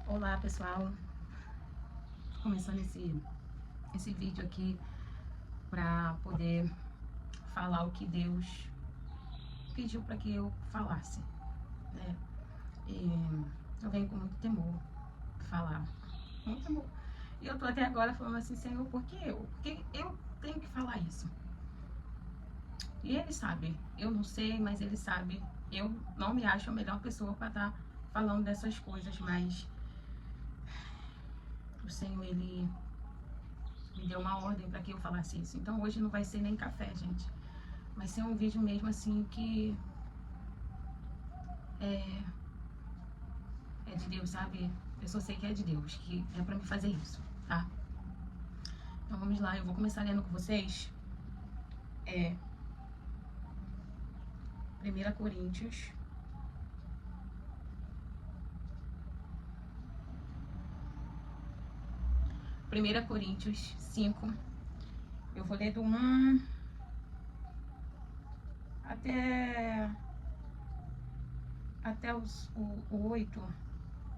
Olá pessoal, começando esse vídeo aqui para poder falar o que Deus pediu para que eu falasse, né? E eu venho com muito temor falar, muito temor. E eu tô até agora falando assim, Senhor, por que eu? Porque eu tenho que falar isso. E Ele sabe, eu não sei, mas Ele sabe. Eu não me acho a melhor pessoa para estar falando dessas coisas, mas o Senhor, Ele me deu uma ordem para que eu falasse isso. Então hoje não vai ser nem café, gente. Vai ser um vídeo mesmo assim que é, é de Deus, sabe? Eu só sei que é de Deus, que é para me fazer isso, tá? Então vamos lá, eu vou começar lendo com vocês. 1 Coríntios. 1 Coríntios 5. Eu vou ler do 1 até o 8.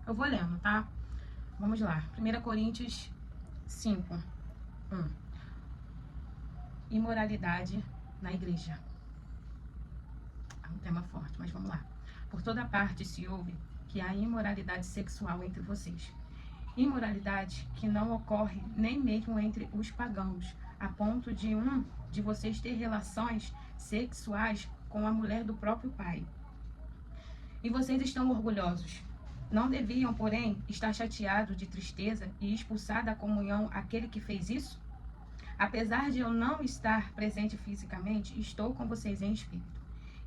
Eu vou lendo, tá? Vamos lá. 1 Coríntios 5. 1. Imoralidade na igreja. É um tema forte, mas vamos lá. Por toda parte se ouve que há imoralidade sexual entre vocês. Imoralidade que não ocorre nem mesmo entre os pagãos, a ponto de um de vocês ter relações sexuais com a mulher do próprio pai. E vocês estão orgulhosos. Não deviam, porém, estar chateados de tristeza e expulsar da comunhão aquele que fez isso? Apesar de eu não estar presente fisicamente, estou com vocês em espírito.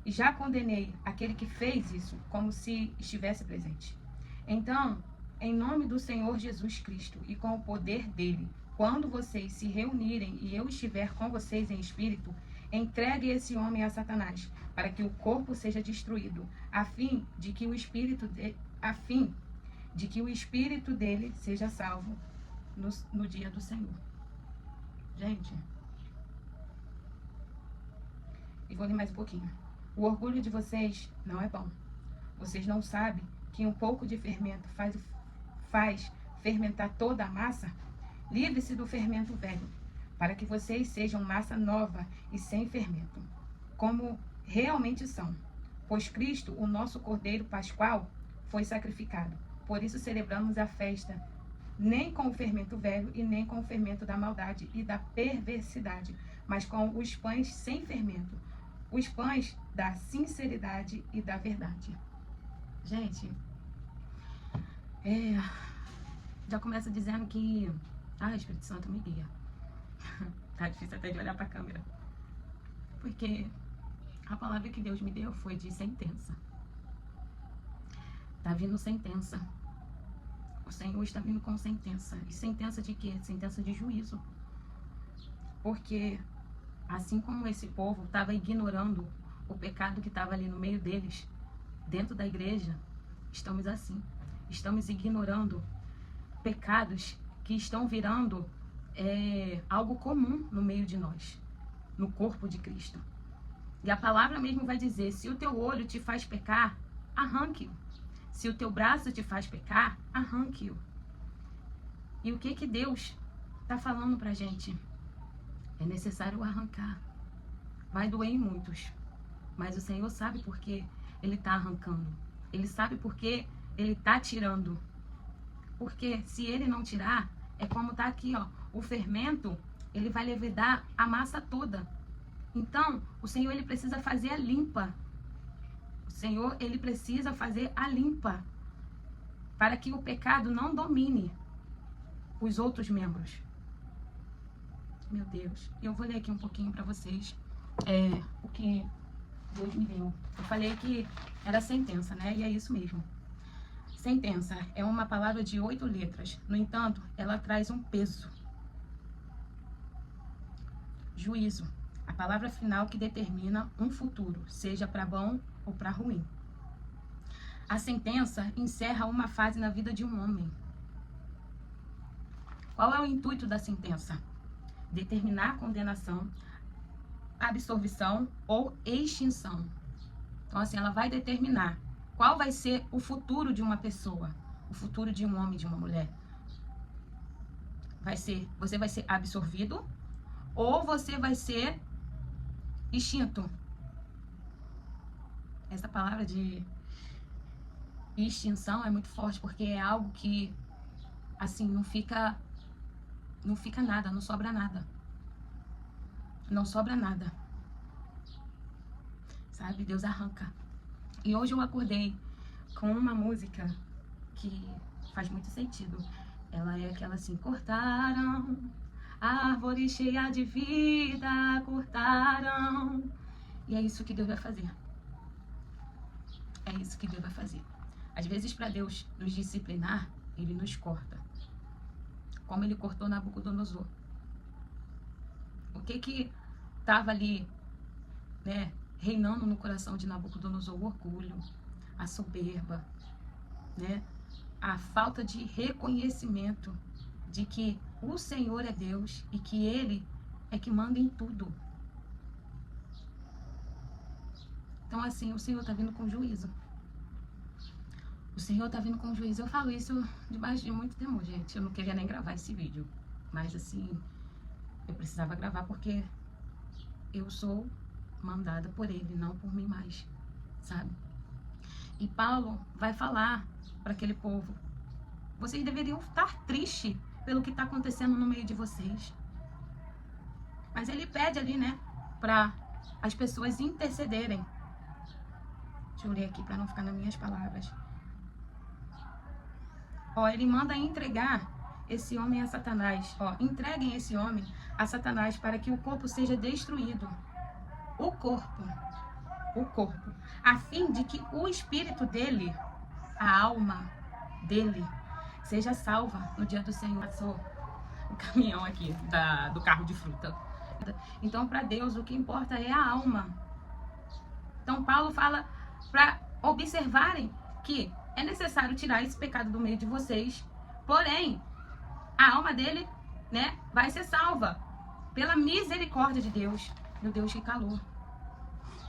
E já condenei aquele que fez isso como se estivesse presente. Então, em nome do Senhor Jesus Cristo e com o poder dele, quando vocês se reunirem e eu estiver com vocês em espírito, entregue esse homem a Satanás, para que o corpo seja destruído, a fim de que o espírito dele seja salvo no dia do Senhor. Gente, e vou ler mais um pouquinho. O orgulho de vocês não é bom. Vocês não sabem que um pouco de fermento faz fermentar toda a massa? Livre-se do fermento velho, para que vocês sejam massa nova e sem fermento, como realmente são. Pois Cristo, o nosso Cordeiro Pascual, foi sacrificado. Por isso celebramos a festa, nem com o fermento velho e nem com o fermento da maldade e da perversidade, mas com os pães sem fermento, os pães da sinceridade e da verdade. Gente, já começa dizendo que Espírito Santo me guia. Tá difícil até de olhar pra câmera. Porque a palavra que Deus me deu foi de sentença. Tá vindo sentença. O Senhor está vindo com sentença. E sentença de quê? Sentença de juízo. Porque assim como esse povo estava ignorando o pecado que estava ali no meio deles, dentro da igreja, estamos assim. Estamos ignorando pecados que estão virando algo comum no meio de nós, no corpo de Cristo. E a palavra mesmo vai dizer, se o teu olho te faz pecar, arranque-o. Se o teu braço te faz pecar, arranque-o. E o que Deus está falando pra gente? É necessário arrancar. Vai doer em muitos, mas o Senhor sabe por que Ele está arrancando. Ele sabe por que Ele está tirando. Porque se Ele não tirar, é como tá aqui, ó, o fermento, ele vai levedar a massa toda. Então, o Senhor, ele precisa fazer a limpa. O Senhor, ele precisa fazer a limpa para que o pecado não domine os outros membros. Meu Deus, eu vou ler aqui um pouquinho para vocês o que Deus me deu. Eu falei que era sentença, né? E é isso mesmo. Sentença é uma palavra de 8 letras. No entanto, ela traz um peso. Juízo, a palavra final que determina um futuro, seja para bom ou para ruim. A sentença encerra uma fase na vida de um homem. Qual é o intuito da sentença? Determinar a condenação, absorção ou extinção. Então, assim, ela vai determinar qual vai ser o futuro de uma pessoa. o futuro de um homem e de uma mulher. Você vai ser absorvido ou você vai ser extinto. Essa palavra de extinção é muito forte, porque é algo que, assim, não fica nada, não sobra nada. Não sobra nada. Sabe? Deus arranca. E hoje eu acordei com uma música que faz muito sentido. Ela é aquela assim: cortaram a árvore cheia de vida, cortaram. E é isso que Deus vai fazer. É isso que Deus vai fazer. Às vezes, para Deus nos disciplinar, Ele nos corta. Como Ele cortou Nabucodonosor. O que estava ali, né, reinando no coração de Nabucodonosor? O orgulho, a soberba, né, a falta de reconhecimento de que o Senhor é Deus e que Ele é que manda em tudo. Então, assim, o Senhor está vindo com juízo. O Senhor está vindo com juízo. Eu falo isso debaixo de muito temor, gente. Eu não queria nem gravar esse vídeo. Mas, assim, eu precisava gravar porque eu sou mandada por Ele, não por mim mais, sabe? E Paulo vai falar para aquele povo: vocês deveriam estar tristes pelo que está acontecendo no meio de vocês. Mas ele pede ali, né, para as pessoas intercederem. Deixa eu ler aqui para não ficar nas minhas palavras. Ó, ele manda entregar esse homem a Satanás. Ó, entreguem esse homem a Satanás para que o corpo seja destruído. O corpo, a fim de que o espírito dele, a alma dele, seja salva no dia do Senhor. Passou o caminhão aqui do carro de fruta. Então, para Deus, o que importa é a alma. Então, Paulo fala para observarem que é necessário tirar esse pecado do meio de vocês. Porém, a alma dele, né, vai ser salva pela misericórdia de Deus. Meu Deus, que calor.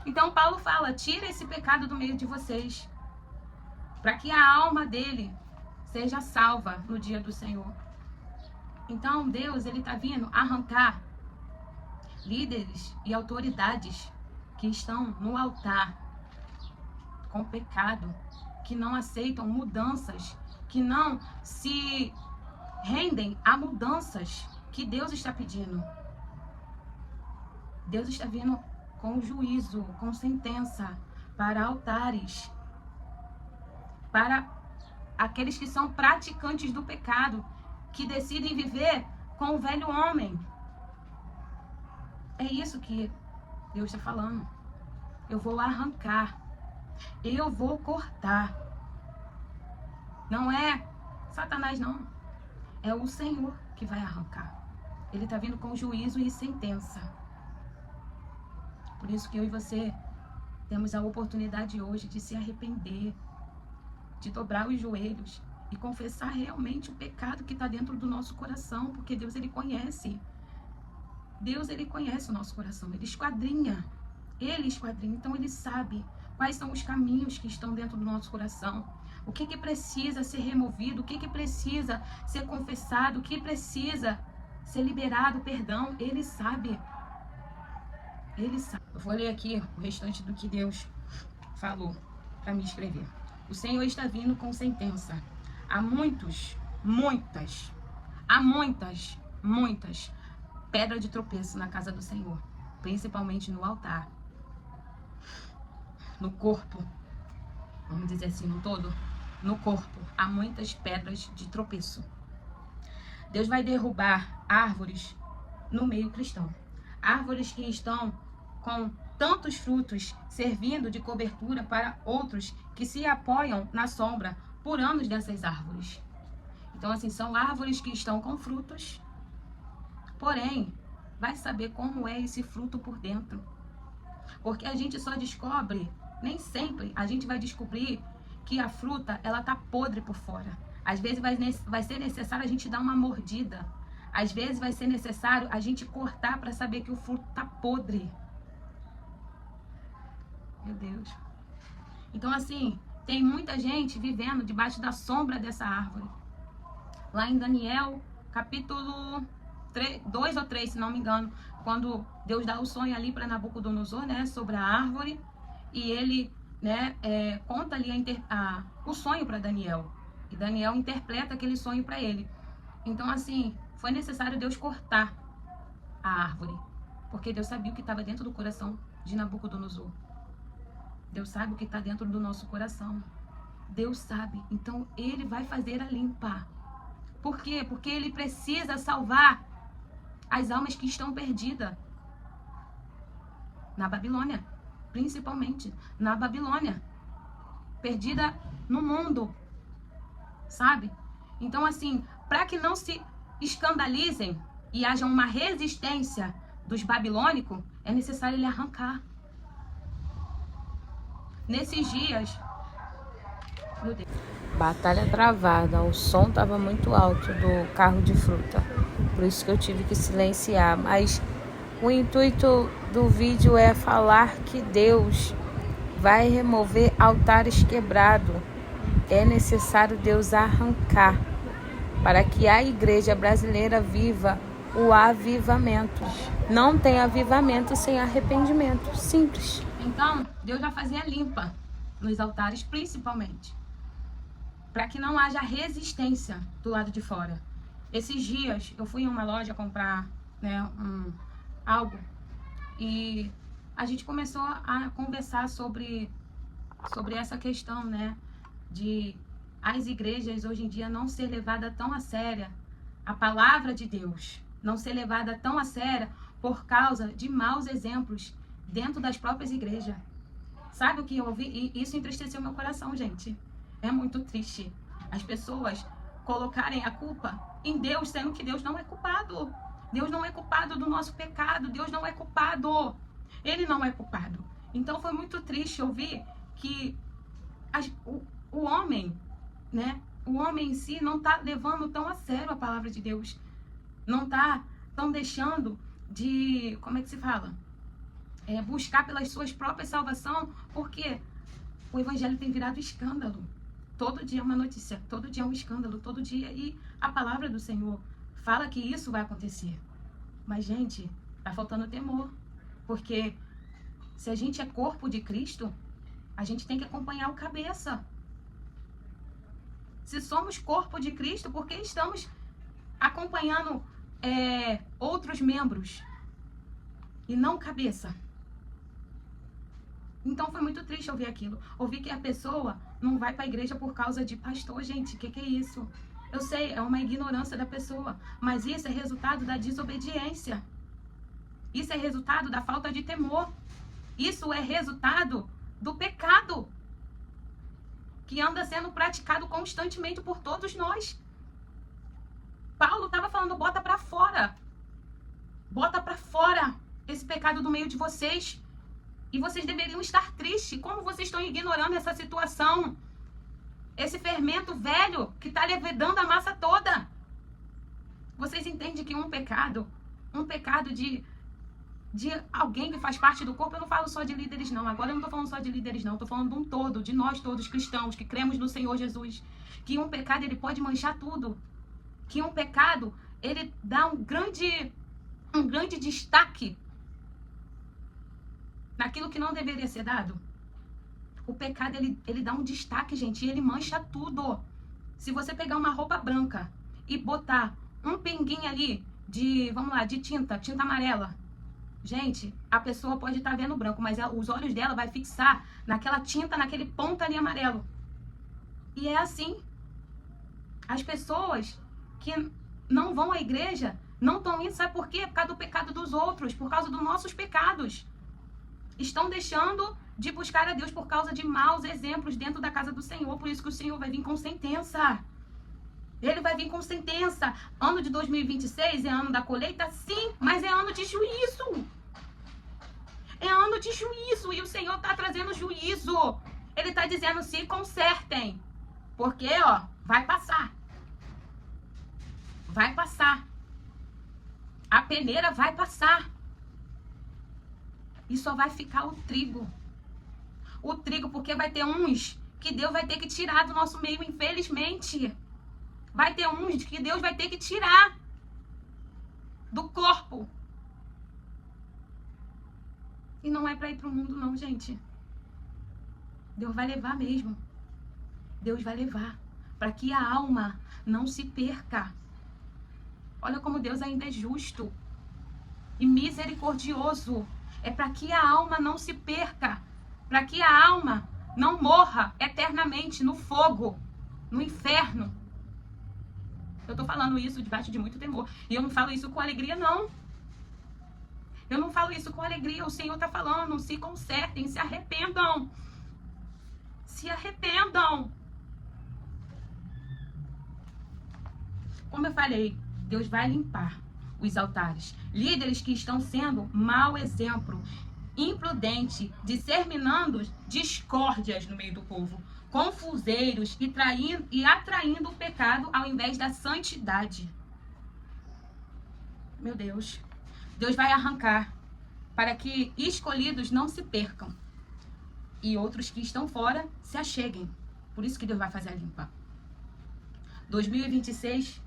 Então, Paulo fala: tira esse pecado do meio de vocês, para que a alma dele seja salva no dia do Senhor. Então, Deus, ele está vindo arrancar líderes e autoridades que estão no altar com pecado, que não aceitam mudanças, que não se rendem a mudanças que Deus está pedindo. Deus está vindo com juízo, com sentença para altares, para aqueles que são praticantes do pecado, que decidem viver com o velho homem. É isso que Deus está falando. Eu vou arrancar. Eu vou cortar. Não é Satanás, não. É o Senhor que vai arrancar. Ele está vindo com juízo e sentença. Por isso que eu e você temos a oportunidade hoje de se arrepender, de dobrar os joelhos e confessar realmente o pecado que está dentro do nosso coração, porque Deus, ele conhece. Deus, ele conhece o nosso coração, ele esquadrinha, então ele sabe quais são os caminhos que estão dentro do nosso coração, o que precisa ser removido, o que precisa ser confessado, o que precisa ser liberado, perdão, ele sabe. Ele sabe. Eu vou ler aqui o restante do que Deus falou para me escrever. O Senhor está vindo com sentença. Há muitas pedras de tropeço na casa do Senhor, principalmente no altar, no corpo, vamos dizer assim, no todo, no corpo, há muitas pedras de tropeço. Deus vai derrubar árvores no meio cristão, árvores que estão com tantos frutos, servindo de cobertura para outros que se apoiam na sombra por anos dessas árvores. Então, assim, são árvores que estão com frutos, porém, vai saber como é esse fruto por dentro. Porque a gente só descobre, nem sempre a gente vai descobrir que a fruta, ela tá podre por fora. Às vezes vai ser necessário a gente dar uma mordida. Às vezes vai ser necessário a gente cortar para saber que o fruto tá podre. Meu Deus. Então, assim, tem muita gente vivendo debaixo da sombra dessa árvore. Lá em Daniel, capítulo 2 ou 3, se não me engano, quando Deus dá o sonho ali para Nabucodonosor, né, sobre a árvore, e ele, né, conta ali o sonho para Daniel. E Daniel interpreta aquele sonho para ele. Então, assim, foi necessário Deus cortar a árvore, porque Deus sabia o que estava dentro do coração de Nabucodonosor. Deus sabe o que está dentro do nosso coração. Deus sabe. Então, Ele vai fazer a limpa. Por quê? Porque Ele precisa salvar as almas que estão perdidas na Babilônia. Principalmente na Babilônia. Perdida no mundo. Sabe? Então, assim, para que não se escandalizem e haja uma resistência dos babilônicos, é necessário ele arrancar. Nesses dias, meu Deus. Batalha travada, o som estava muito alto do carro de fruta, por isso que eu tive que silenciar. Mas o intuito do vídeo é falar que Deus vai remover altares quebrados. É necessário Deus arrancar para que a igreja brasileira viva o avivamento. Não tem avivamento sem arrependimento, simples. Então, Deus vai fazer a limpa nos altares, principalmente, para que não haja resistência do lado de fora. Esses dias, eu fui em uma loja comprar, né, algo, e a gente começou a conversar sobre essa questão, né, de as igrejas hoje em dia não ser levada tão a séria, a palavra de Deus não ser levada tão a séria por causa de maus exemplos dentro das próprias igrejas. Sabe o que eu ouvi? E isso entristeceu meu coração, gente. É muito triste as pessoas colocarem a culpa em Deus, sendo que Deus não é culpado. Deus não é culpado do nosso pecado. Deus não é culpado. Ele não é culpado. Então foi muito triste ouvir que o homem, né? O homem em si não está levando tão a sério a palavra de Deus. Não está tão deixando de, como é que se fala? Buscar pelas suas próprias salvação, porque o evangelho tem virado escândalo. Todo dia é uma notícia, todo dia é um escândalo, todo dia. E a palavra do Senhor fala que isso vai acontecer. Mas, gente, tá faltando temor. Porque se a gente é corpo de Cristo, a gente tem que acompanhar o cabeça. Se somos corpo de Cristo, por que estamos acompanhando outros membros e não cabeça? Então foi muito triste ouvir aquilo. Ouvir que a pessoa não vai para a igreja por causa de pastor. Gente, o que é isso? Eu sei, é uma ignorância da pessoa, mas isso é resultado da desobediência. Isso é resultado da falta de temor. Isso é resultado do pecado que anda sendo praticado constantemente por todos nós. Paulo estava falando, bota para fora. Bota para fora esse pecado do meio de vocês. E vocês deveriam estar tristes. Como vocês estão ignorando essa situação? Esse fermento velho que está levedando a massa toda. Vocês entendem que um pecado de alguém que faz parte do corpo, eu não falo só de líderes não. Agora eu não estou falando só de líderes não. Estou falando de um todo, de nós todos cristãos que cremos no Senhor Jesus. Que um pecado, ele pode manchar tudo. Que um pecado, ele dá um grande destaque naquilo que não deveria ser dado. O pecado, ele dá um destaque, gente, e ele mancha tudo. Se você pegar uma roupa branca e botar um pinguinho ali de tinta amarela, gente, a pessoa pode estar vendo branco, mas os olhos dela vai fixar naquela tinta, naquele ponto ali amarelo. E é assim. As pessoas que não vão à igreja não estão indo, sabe por quê? Por causa do pecado dos outros, por causa dos nossos pecados. Estão deixando de buscar a Deus por causa de maus exemplos dentro da casa do Senhor. Por isso que o Senhor vai vir com sentença. Ele vai vir com sentença. Ano de 2026 é ano da colheita? Sim, mas é ano de juízo. É ano de juízo. E o Senhor está trazendo juízo. Ele está dizendo, se consertem. Porque, vai passar. Vai passar. A peneira vai passar. E só vai ficar o trigo. O trigo, porque vai ter uns que Deus vai ter que tirar do nosso meio, infelizmente. Vai ter uns que Deus vai ter que tirar do corpo. E não é para ir para o mundo, não, gente. Deus vai levar mesmo. Deus vai levar. Para que a alma não se perca. Olha como Deus ainda é justo e misericordioso. É para que a alma não se perca. Para que a alma não morra eternamente no fogo, no inferno. Eu tô falando isso debaixo de muito temor. E eu não falo isso com alegria, não. Eu não falo isso com alegria. O Senhor tá falando, se consertem, se arrependam. Se arrependam. Como eu falei, Deus vai limpar os altares. Líderes que estão sendo mau exemplo, imprudente, disseminando discórdias no meio do povo, confuseiros e atraindo o pecado ao invés da santidade. Meu Deus. Deus vai arrancar para que escolhidos não se percam e outros que estão fora se acheguem. Por isso que Deus vai fazer a limpa. 2026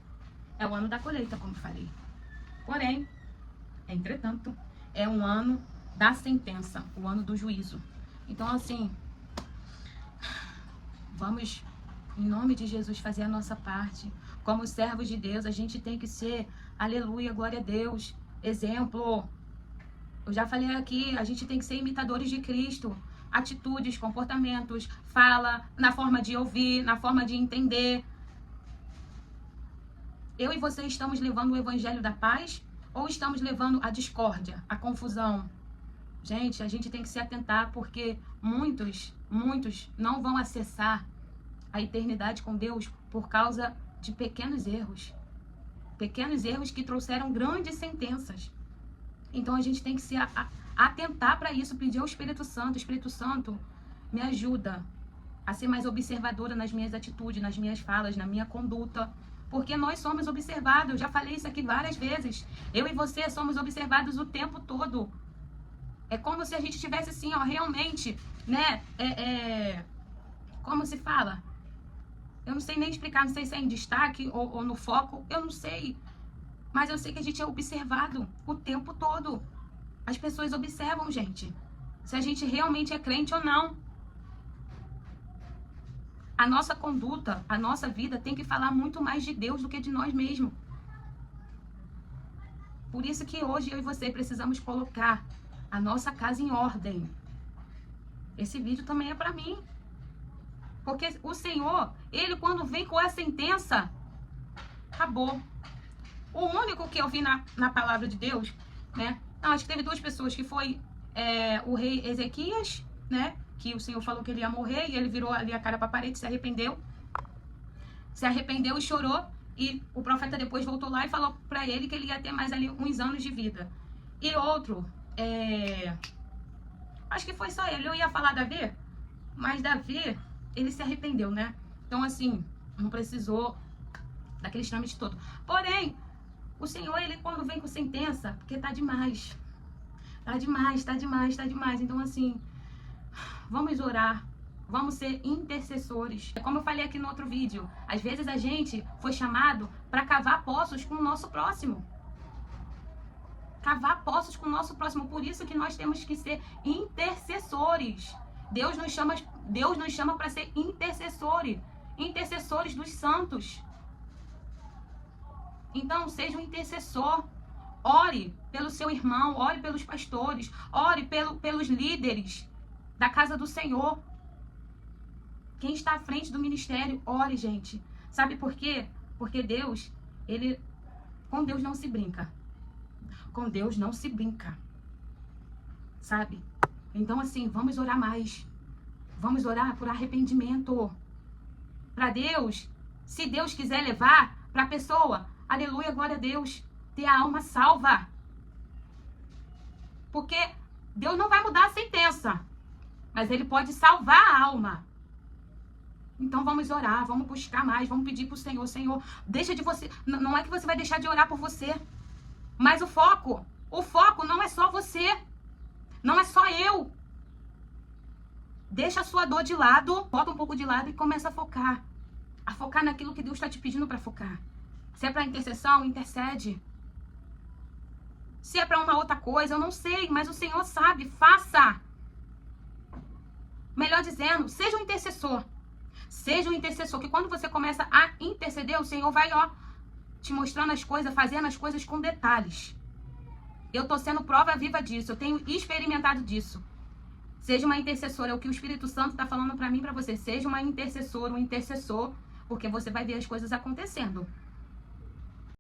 é o ano da colheita, como falei. Porém, entretanto, é um ano da sentença, o ano do juízo. Então, assim, vamos, em nome de Jesus, fazer a nossa parte. Como servos de Deus, a gente tem que ser, aleluia, glória a Deus, exemplo. Eu já falei aqui, a gente tem que ser imitadores de Cristo. Atitudes, comportamentos, fala, na forma de ouvir, na forma de entender. Eu e você estamos levando o evangelho da paz ou estamos levando a discórdia, a confusão? Gente, a gente tem que se atentar porque muitos não vão acessar a eternidade com Deus por causa de pequenos erros. Pequenos erros que trouxeram grandes sentenças. Então a gente tem que se atentar para isso, pedir ao Espírito Santo, me ajuda a ser mais observadora nas minhas atitudes, nas minhas falas, na minha conduta. Porque nós somos observados, eu já falei isso aqui várias vezes. Eu e você somos observados o tempo todo. É como se a gente tivesse assim, ó, realmente, né, como se fala? Eu não sei nem explicar, não sei se é em destaque ou no foco, eu não sei. Mas eu sei que a gente é observado o tempo todo. As pessoas observam, gente, se a gente realmente é crente ou não. A nossa conduta, a nossa vida tem que falar muito mais de Deus do que de nós mesmos. Por isso que hoje eu e você precisamos colocar a nossa casa em ordem. Esse vídeo também é para mim. Porque o Senhor, Ele quando vem com a sentença, acabou. O único que eu vi na palavra de Deus, né? Não, acho que teve duas pessoas, que foi o rei Ezequias, né? Que o Senhor falou que ele ia morrer e ele virou ali a cara para a parede, se arrependeu e chorou. E o profeta depois voltou lá e falou para ele que ele ia ter mais ali uns anos de vida. E outro, acho que foi só ele. Eu ia falar Davi, mas Davi, ele se arrependeu, né? Então, assim, não precisou daquele trâmite todo. Porém, o Senhor, ele quando vem com sentença, porque tá demais. Tá demais. Então, assim, vamos orar. Vamos ser intercessores. Como eu falei aqui no outro vídeo, às vezes a gente foi chamado para cavar poços com o nosso próximo. Cavar poços com o nosso próximo. Por isso que nós temos que ser intercessores. Deus nos chama para ser intercessores. Intercessores dos santos. Então, seja um intercessor. Ore pelo seu irmão, ore pelos pastores, ore pelos líderes da casa do Senhor. Quem está à frente do ministério, ore, gente. Sabe por quê? Porque Deus, com Deus não se brinca. Com Deus não se brinca. Sabe? Então, assim, vamos orar mais. Vamos orar por arrependimento. Para Deus, se Deus quiser levar para a pessoa, aleluia, glória a Deus, ter a alma salva. Porque Deus não vai mudar a sentença, mas Ele pode salvar a alma. Então vamos orar, vamos buscar mais, vamos pedir para o Senhor. Senhor, deixa de você, não é que você vai deixar de orar por você, mas o foco não é só você, não é só eu. Deixa a sua dor de lado, bota um pouco de lado e começa a focar. A focar naquilo que Deus está te pedindo para focar. Se é para intercessão, intercede. Se é para uma outra coisa, eu não sei, mas o Senhor sabe, faça. Melhor dizendo, seja um intercessor. Seja um intercessor, que quando você começa a interceder, o Senhor vai, te mostrando as coisas, fazendo as coisas com detalhes. Eu tô sendo prova viva disso, eu tenho experimentado disso. Seja uma intercessora, é o que o Espírito Santo tá falando para mim e para você. Seja uma intercessora, um intercessor, porque você vai ver as coisas acontecendo.